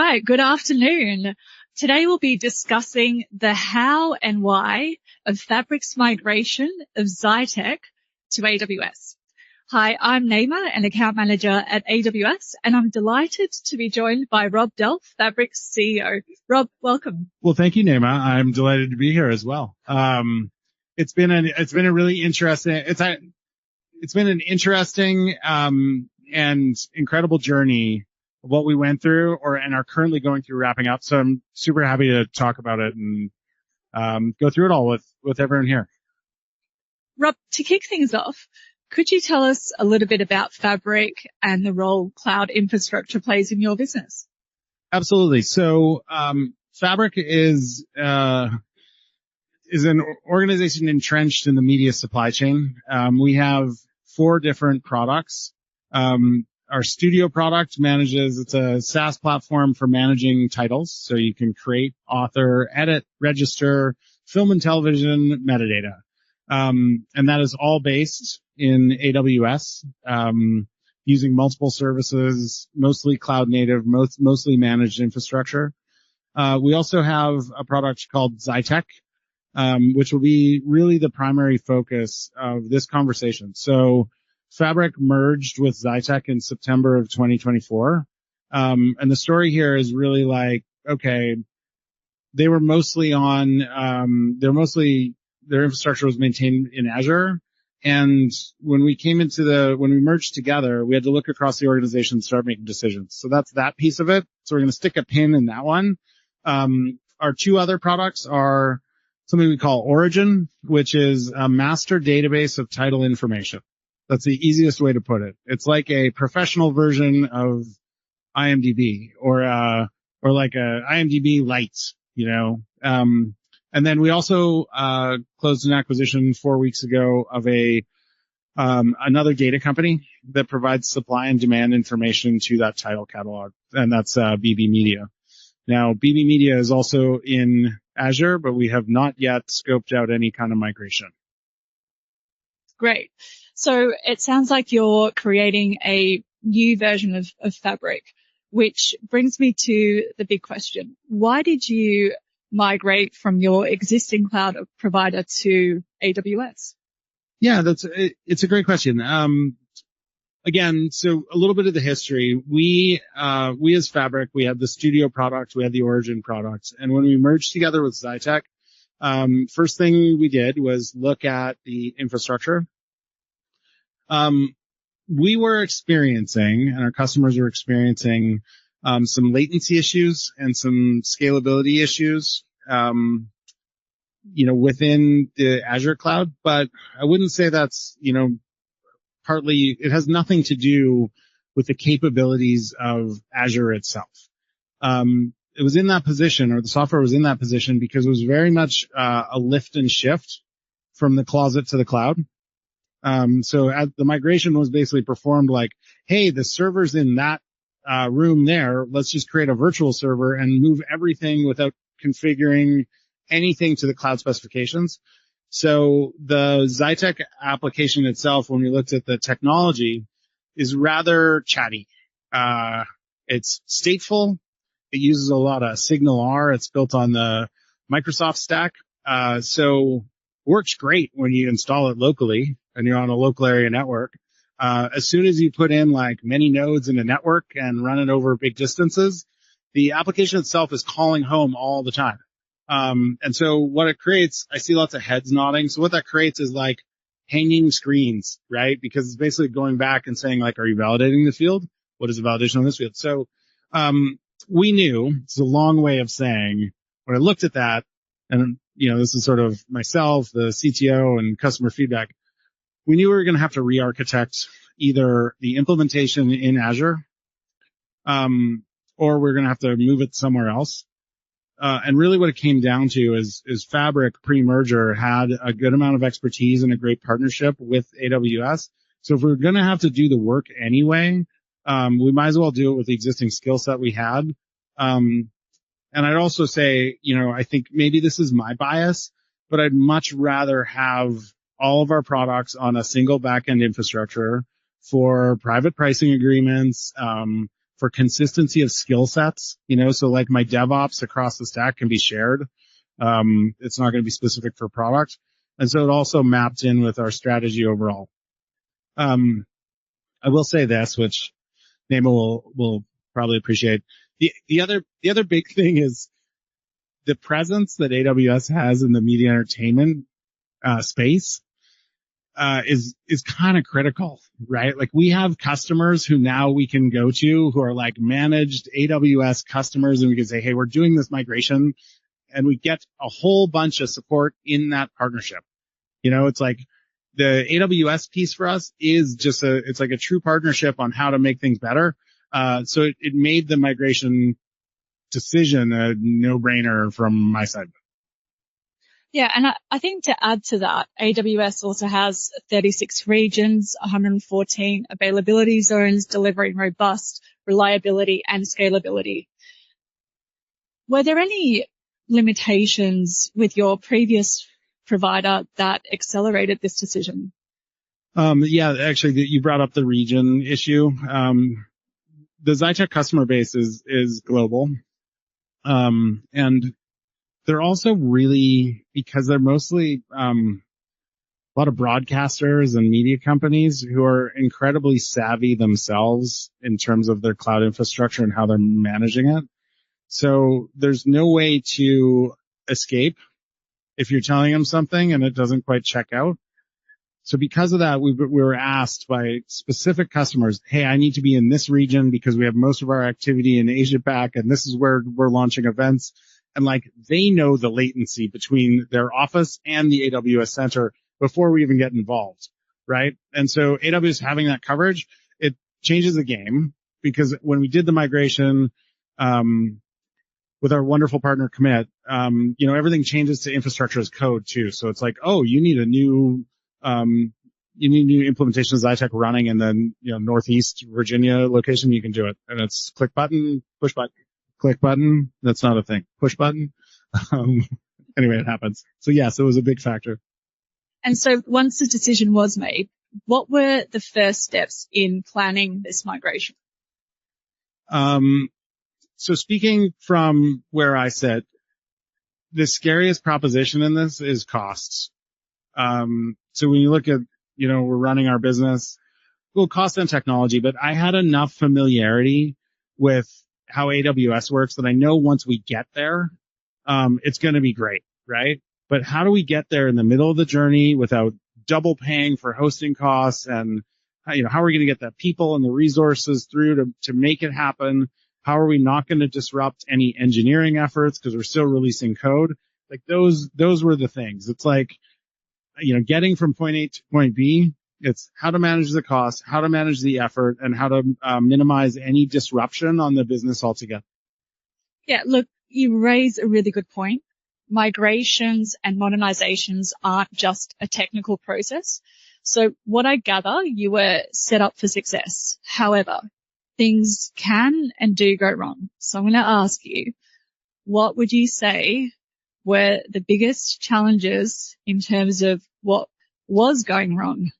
right, good afternoon. Today we'll be discussing the how and why of Fabric's migration of Xytech to AWS. Hi, I'm Naima, an account manager at AWS, and I'm delighted to be joined by Rob Delf, Fabric's CEO. Rob, welcome. Well, thank you, Naima. I'm delighted to be here as well. It's been a really interesting, it's been an interesting, and incredible journey of what we went through and are currently going through wrapping up. So I'm super happy to talk about it and, go through it all with everyone here. Rob, to kick things off, could you tell us a little bit about Fabric and the role cloud infrastructure plays in your business? Absolutely. So, Fabric is an organization entrenched in the media supply chain. We have 4 different products. Our studio product it's a SaaS platform for managing titles. So you can create, author, edit, register, film and television metadata. And that is all based in AWS, using multiple services, mostly cloud native, mostly managed infrastructure. We also have a product called Xytech, which will be really the primary focus of this conversation. So Fabric merged with Xytech in September of 2024. And the story here is really like, okay, they were mostly their infrastructure was maintained in Azure. And when we merged together, we had to look across the organization and start making decisions. So that's that piece of it. So we're going to stick a pin in that one. Our 2 other products are something we call Origin, which is a master database of title information. That's the easiest way to put it. It's like a professional version of IMDb or like a IMDb Lite, and then we also, closed an acquisition 4 weeks ago of another data company that provides supply and demand information to that title catalog. And that's, BB Media. Now, BB Media is also in Azure, but we have not yet scoped out any kind of migration. Great. So it sounds like you're creating a new version of Fabric, which brings me to the big question. Why did you migrate from your existing cloud provider to AWS? Yeah, it's a great question. Again, so a little bit of the history. We as Fabric, we had the Studio product, we had the Origin product. And when we merged together with Xytech, first thing we did was look at the infrastructure. We were experiencing, and our customers were experiencing, some latency issues and some scalability issues, within the Azure cloud. But I wouldn't say that's, partly, it has nothing to do with the capabilities of Azure itself. It was in that position, or the software was in that position, because it was very much a lift and shift from the closet to the cloud. So the migration was basically performed like, hey, the server's in that room there. Let's just create a virtual server and move everything without configuring anything to the cloud specifications. So the Xytech application itself, when we looked at the technology, is rather chatty. It's stateful. It uses a lot of Signal R. It's built on the Microsoft stack. So works great when you install it locally and you're on a local area network. As soon as you put in like many nodes in a network and run it over big distances, the application itself is calling home all the time. And so what it creates, I see lots of heads nodding. So what that creates is like hanging screens, right? Because it's basically going back and saying like, are you validating the field? What is the validation on this field? So, we knew, it's a long way of saying, when I looked at that, and, this is sort of myself, the CTO and customer feedback, we knew we were going to have to re-architect either the implementation in Azure, or we're going to have to move it somewhere else. And really what it came down to is Fabric pre-merger had a good amount of expertise and a great partnership with AWS. So if we're going to have to do the work anyway, we might as well do it with the existing skill set we had. And I'd also say, I think maybe this is my bias, but I'd much rather have all of our products on a single backend infrastructure for private pricing agreements, for consistency of skill sets, so like my DevOps across the stack can be shared. It's not going to be specific for product. And so it also mapped in with our strategy overall. I will say this, which Naima will probably appreciate. The other big thing is the presence that AWS has in the media entertainment space is kind of critical, right? Like we have customers who now we can go to who are like managed AWS customers, and we can say, hey, we're doing this migration, and we get a whole bunch of support in that partnership. It's like the AWS piece for us is just it's like a true partnership on how to make things better. So it made the migration decision a no-brainer from my side. Yeah, and I think to add to that, AWS also has 36 regions, 114 availability zones, delivering robust reliability and scalability. Were there any limitations with your previous provider that accelerated this decision? Yeah, actually, you brought up the region issue. The Xytech customer base is global. And they're also really, because they're mostly a lot of broadcasters and media companies who are incredibly savvy themselves in terms of their cloud infrastructure and how they're managing it. So there's no way to escape if you're telling them something and it doesn't quite check out. So because of that, we were asked by specific customers, hey, I need to be in this region because we have most of our activity in Asia Pac, and this is where we're launching events. And like they know the latency between their office and the AWS center before we even get involved, right? And so AWS having that coverage, it changes the game, because when we did the migration with our wonderful partner Commit, everything changes to infrastructure as code too. So it's like, oh, you need new implementation of Xytech running in the Northeast Virginia location. You can do it, and it's click button, push button, click button. That's not a thing. Push button. Anyway, it happens. So yes, it was a big factor. And so once the decision was made, what were the first steps in planning this migration? So speaking from where I sit, the scariest proposition in this is costs. So when you look at, we're running our business, well, cost and technology, but I had enough familiarity with how AWS works that I know once we get there, it's going to be great, right? But how do we get there in the middle of the journey without double paying for hosting costs? And, how are we going to get the people and the resources through to make it happen? How are we not going to disrupt any engineering efforts because we're still releasing code? Like those were the things. It's like, getting from point A to point B, it's how to manage the cost, how to manage the effort, and how to minimize any disruption on the business altogether. Yeah, look, you raise a really good point. Migrations and modernizations aren't just a technical process. So what I gather, you were set up for success. However, things can and do go wrong. So I'm going to ask you, what would you say were the biggest challenges in terms of what was going wrong?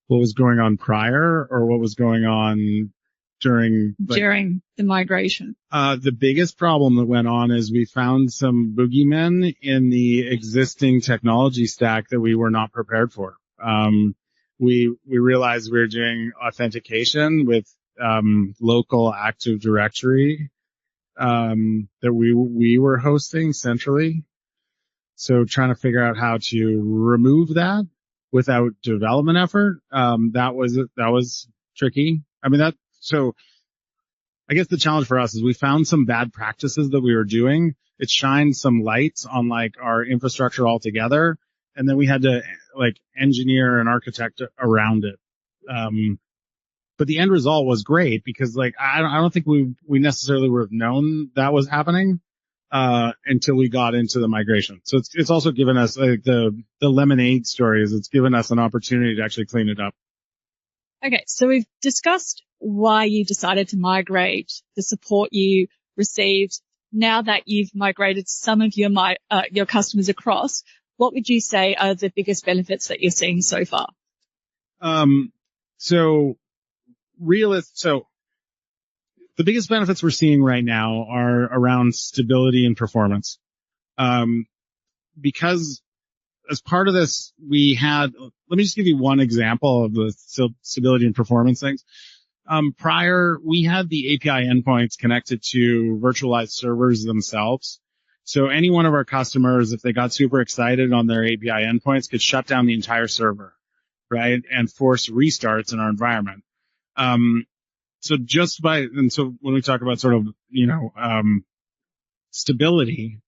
What was going on prior, or what was going on during the migration? The biggest problem that went on is we found some boogeymen in the existing technology stack that we were not prepared for. We realized we were doing authentication with local Active Directory that we were hosting centrally. So trying to figure out how to remove that without development effort, that was tricky. So I guess the challenge for us is we found some bad practices that we were doing. It shined some lights on like our infrastructure altogether. And then we had to like engineer and architect around it. But the end result was great because like, I don't think we necessarily would have known that was happening, until we got into the migration. So it's also given us like the lemonade story is it's given us an opportunity to actually clean it up. Okay. So we've discussed why you decided to migrate, the support you received. Now that you've migrated some of your customers across, what would you say are the biggest benefits that you're seeing so far? So The biggest benefits we're seeing right now are around stability and performance. Because as part of this, let me just give you one example of the stability and performance things. Prior, we had the API endpoints connected to virtualized servers themselves. So any one of our customers, if they got super excited on their API endpoints, could shut down the entire server, right? And force restarts in our environment. So when we talk about sort of, stability,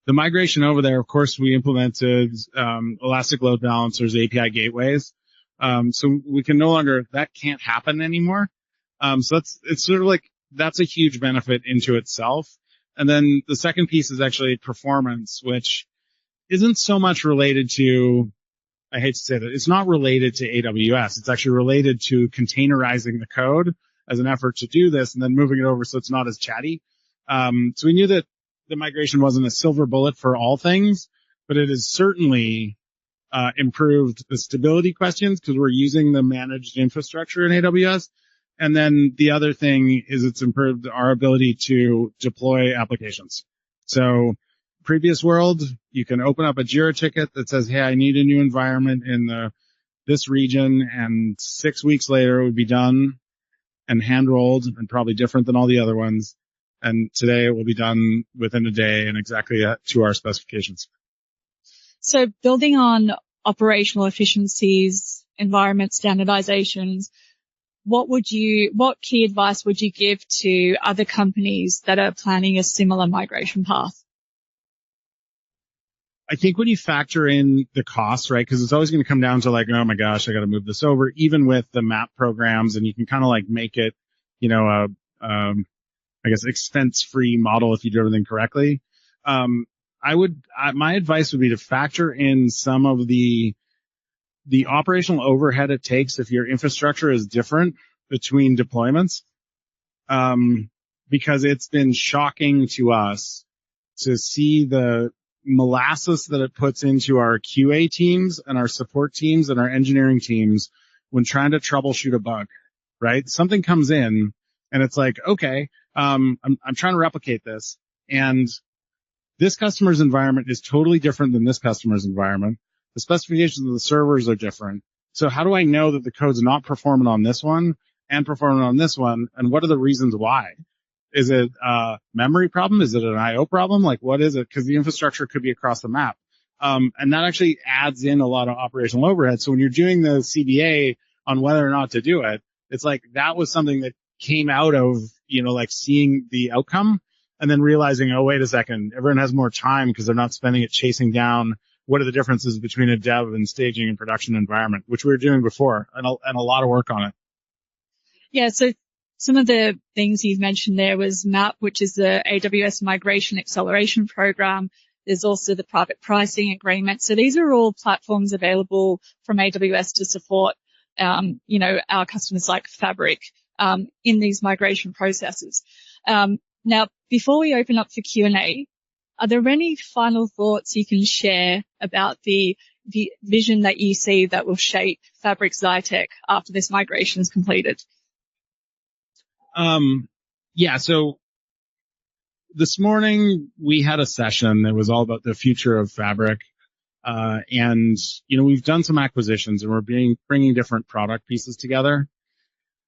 the migration over there, of course, we implemented, elastic load balancers, API gateways. So we can that can't happen anymore. So it's sort of like, that's a huge benefit into itself. And then the second piece is actually performance, which isn't so much related to, I hate to say that, it's not related to AWS. It's actually related to containerizing the code as an effort to do this and then moving it over so it's not as chatty. So we knew that the migration wasn't a silver bullet for all things, but it has certainly improved the stability questions because we're using the managed infrastructure in AWS. And then the other thing is it's improved our ability to deploy applications. So previous world, you can open up a Jira ticket that says, hey, I need a new environment in this region, and 6 weeks later it would be done and hand-rolled and probably different than all the other ones. And today it will be done within a day and exactly to our specifications. So building on operational efficiencies, environment standardizations, what key advice would you give to other companies that are planning a similar migration path? I think when you factor in the costs, right, because it's always going to come down to like, oh my gosh, I got to move this over, even with the map programs, and you can kind of like make it, I guess, expense-free model if you do everything correctly. My advice would be to factor in some of the operational overhead it takes if your infrastructure is different between deployments. Because it's been shocking to us to see the molasses that it puts into our QA teams and our support teams and our engineering teams when trying to troubleshoot a bug, right? Something comes in and it's like, okay, I'm trying to replicate this, and this customer's environment is totally different than this customer's environment. The specifications of the servers are different. So how do I know that the code's not performant on this one and performant on this one? And what are the reasons why? Is it a memory problem? Is it an IO problem? Like, what is it? Because the infrastructure could be across the map. And that actually adds in a lot of operational overhead. So when you're doing the CBA on whether or not to do it, it's like that was something that came out of, like seeing the outcome and then realizing, oh, wait a second, everyone has more time because they're not spending it chasing down what are the differences between a dev and staging and production environment, which we were doing before, and a lot of work on it. Yeah, so some of the things you've mentioned there was MAP, which is the AWS Migration Acceleration Program. There's also the private pricing agreement. So these are all platforms available from AWS to support, our customers like Fabric in these migration processes. Now, before we open up for Q&A, are there any final thoughts you can share about the vision that you see that will shape Fabric Xytech after this migration is completed? So this morning we had a session that was all about the future of Fabric. And we've done some acquisitions and we're bringing different product pieces together.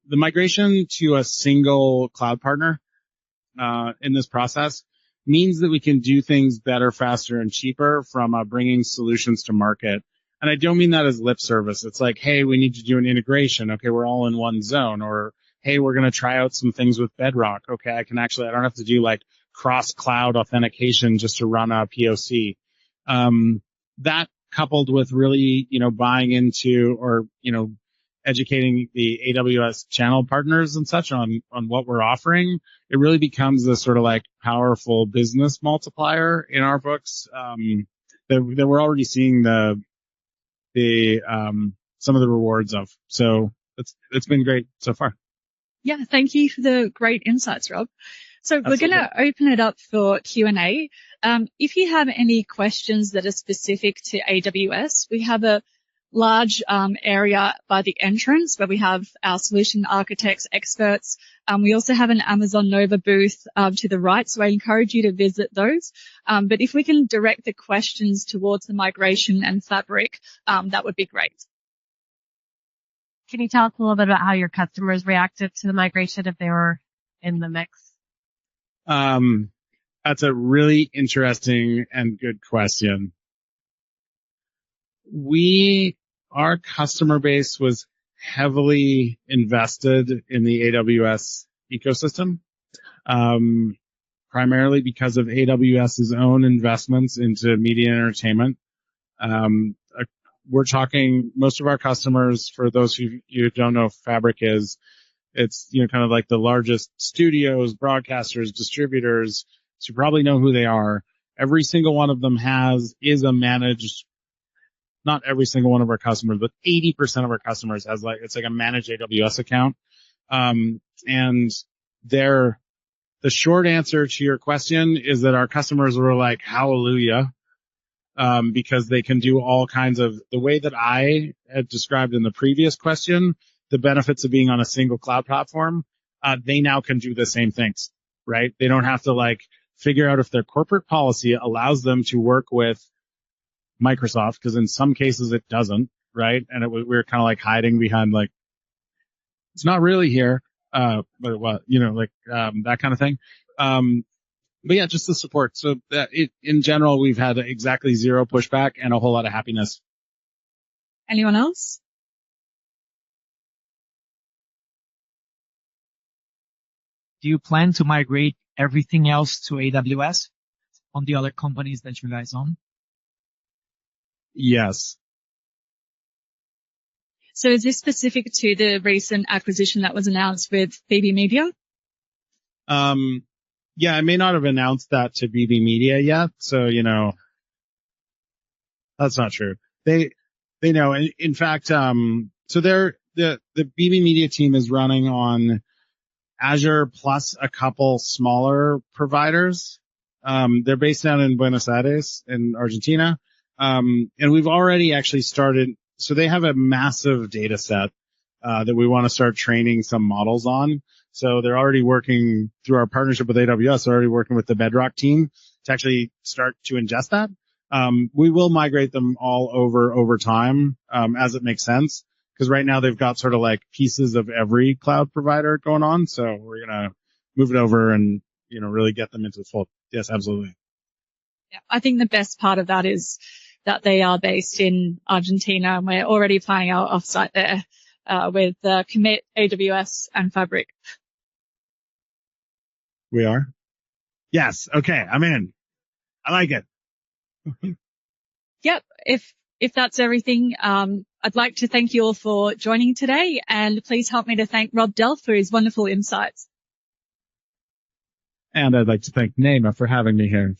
The migration to a single cloud partner, in this process means that we can do things better, faster, and cheaper from bringing solutions to market. And I don't mean that as lip service. It's like, hey, we need to do an integration. Okay, we're all in one zone. Or, hey, we're going to try out some things with Bedrock. Okay, I don't have to do like cross-cloud authentication just to run a POC. That coupled with really, buying into or, educating the AWS channel partners and such on what we're offering, it really becomes this sort of like powerful business multiplier in our books, that we're already seeing some of the rewards of. So it's been great so far. Yeah, thank you for the great insights, Rob. So Absolutely. We're going to open it up for Q&A. If you have any questions that are specific to AWS, we have a large area by the entrance where we have our solution architects, experts. We also have an Amazon Nova booth to the right, so I encourage you to visit those. But if we can direct the questions towards the migration and Fabric, that would be great. Can you tell us a little bit about how your customers reacted to the migration if they were in the mix? That's a really interesting and good question. Our customer base was heavily invested in the AWS ecosystem, primarily because of AWS's own investments into media and entertainment. We're talking, most of our customers, for those who you don't know, Fabric is, it's, kind of like the largest studios, broadcasters, distributors. So you probably know who they are. Every single one of them is a managed, not every single one of our customers, but 80% of our customers it's like a managed AWS account. And the short answer to your question is that our customers were like, hallelujah, because they can do all kinds of, the way that I had described in the previous question, the benefits of being on a single cloud platform, they now can do the same things, right? They don't have to figure out if their corporate policy allows them to work with Microsoft, because in some cases it doesn't, right? And we were kind of hiding behind it's not really here, but that kind of thing. But yeah, just the support. So that in general, we've had exactly zero pushback and a whole lot of happiness. Anyone else? Do you plan to migrate everything else to AWS on the other companies that you guys own? Yes. So is this specific to the recent acquisition that was announced with BB Media? Yeah, I may not have announced that to BB Media yet. So, that's not true. They know. In fact, so the BB Media team is running on Azure plus a couple smaller providers. They're based down in Buenos Aires in Argentina. And we've already actually started. So they have a massive data set, that we want to start training some models on. So they're already working through our partnership with AWS. They're already working with the Bedrock team to actually start to ingest that. We will migrate them all over time, as it makes sense. Because right now they've got sort of pieces of every cloud provider going on. So we're going to move it over and, really get them into the fold. Yes, absolutely. Yeah, I think the best part of that is that they are based in Argentina, and we're already planning our offsite there, with Commit, AWS, and Fabric. We are? Yes. Okay. I'm in. I like it. Yep. If that's everything, I'd like to thank you all for joining today, and please help me to thank Rob Delf for his wonderful insights. And I'd like to thank Naima for having me here.